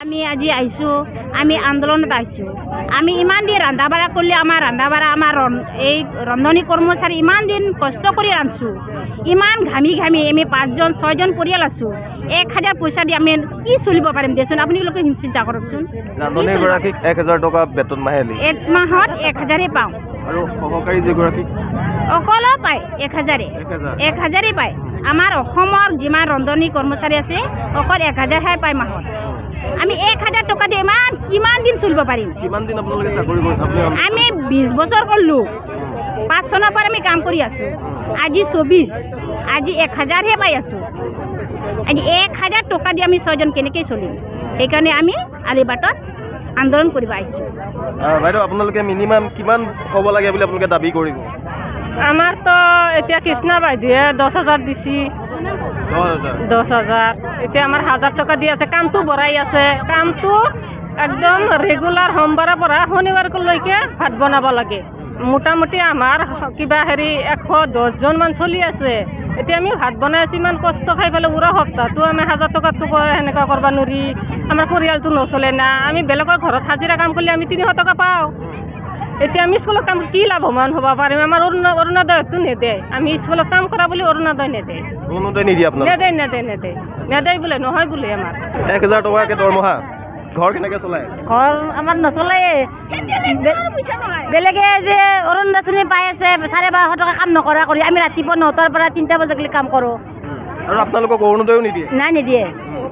আমি আজি আইছো, আমি আন্দোলনত আইছো। আমি ইমান দিন রান্ধা বাড়া করলে আমার রান্ধা বাড়া আমার এই রন্ধনী কর্মচারী ইমান দিন কষ্ট করে রাঁধছো, ইমান ঘামি ঘামি আমি 5জন 6জন পৰিয়াল আছো। 1000 পয়সা দি আমি কি চলিব পাৰিম দেচোন, আপুনি লোকে চিন্তা কৰকচোন। ৰান্ধনী গৰাকীক 1000 টকা বেতন মাহেলি, এক মাহত 1000 পাওঁ। আৰু সহকাৰী যিগৰাকীক অকলো পায় 1000 পায়। আমাৰ অসমৰ যিমান ৰন্ধনী কৰ্মচাৰী আছে অকল 1000হে পায় মাহত। আমি 1000 টকা দি ইমান কিমান দিন চলিব পাৰিম? কিমান দিন আপোনালোকে চাকৰি কৰি? আমি 20 বছৰ কৰিলোঁ, 5 চনৰ পৰা আমি কাম কৰি আছোঁ। আজি 24, আজি 1000হে পাই আছোঁ। আজি 1000 টকা দি আমি 6জন কেনেকৈ চলিম? সেইকাৰণে আমি আলিবাটত আন্দোলন কৰিব আহিছোঁ। বাইদেউ আপোনালোকে মিনিমাম কিমান হ'ব লাগে বুলি আপোনালোকে দাবী কৰিব? আমাৰতো এতিয়া কৃষ্ণা বাইদেৱে 10,000 দিছি। 10,000 এতিয়া আমাৰ 1000 টকা দি আছে। কামটো বঢ়াই আছে, কামটো একদম ৰেগুলাৰ সোমবাৰৰ পৰা শনিবাৰলৈকে ভাত বনাব লাগে। মোটামুটি আমাৰ কিবা 110জন মান চলি আছে। এতিয়া আমি ভাত বনাই আছোঁ, ইমান কষ্ট খাই পেলাই উৰা সপ্তাহটো আমি 1000 টকাতো সেনেকুৱা কৰিব নোৱাৰি। আমাৰ পৰিয়ালটো নচলে না। আমি বেলেগৰ ঘৰত হাজিৰা কাম কৰিলে আমি 300 টকা পাওঁ। এতিয়া আমি স্কুলত কাম কি লাভৱান হ'ব পাৰিম? আমাৰ অৰুণোদয়টো নেদে। আমি স্কুলত কাম কৰা বুলি অৰুণোদয় নেদে। অৰুণোদয় নিদিয়ে আপোনাক? নেদে বোলে, নহয় বোলে। আমাৰ 1000 টকাকে দৰমহা, ঘৰ কেনেকৈ চলায়? ঘৰ আমাৰ নচলে। বেলেগে যে অৰুণোদয় পাই আছে 1250 টকা কাম নকৰা কৰি, আমি ৰাতিপুৱা 9টাৰ পৰা 3টা বজালৈকে কাম কৰোঁ। আৰু আপোনালোকক অৰুণোদয়ো নিদিয়ে? নাই, নিদিয়ে,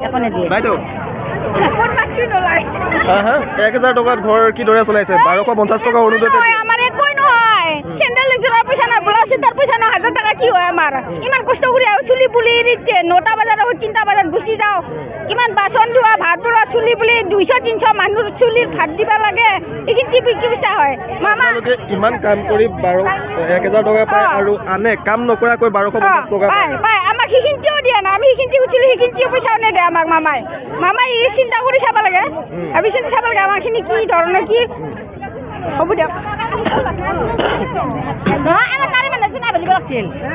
একো নিদিয়ে। বাইদেউ 1000 টকাত ঘৰ কিদৰে চলাইছে? 1250 টকা অৰুণোদয়। আমাৰ একোই নহয়, চেণ্ডেল যোৰাৰ পইচা নাই, ব্লাউজ চিটাৰ পইচা নাই, 1000 টকা কি হয় আমাৰ? ইমান কষ্ট কৰি চুলি পুলি 9টা বজাত 3টা বজাত গুচি যাওঁ। কিমান বাচন ধোৱা, ভাত বনোৱা, চুলি পুলি 200-300 মানুহৰ চুলিৰ ভাত দিব লাগে। এইখিনি কি পইচা হয়? আপোনালোকে ইমান কাম কৰি 1000 টকা পায় আৰু আনে কাম নকৰাকৈ 1250 টকা পায়। আমাক সেইখিনিও দিয়া নাই। আমি সেইখিনি উঠিলে সেইখিনিও পইচাও নেদে আমাক মামাই। এই চিন্তা কৰি চাব লাগে, আমি চিন্তা চাব লাগে আমাৰখিনি কি ধৰণৰ কি হ'ব দিয়ক। নহয়, আমাৰ তাৰে মানুহ নাছিল।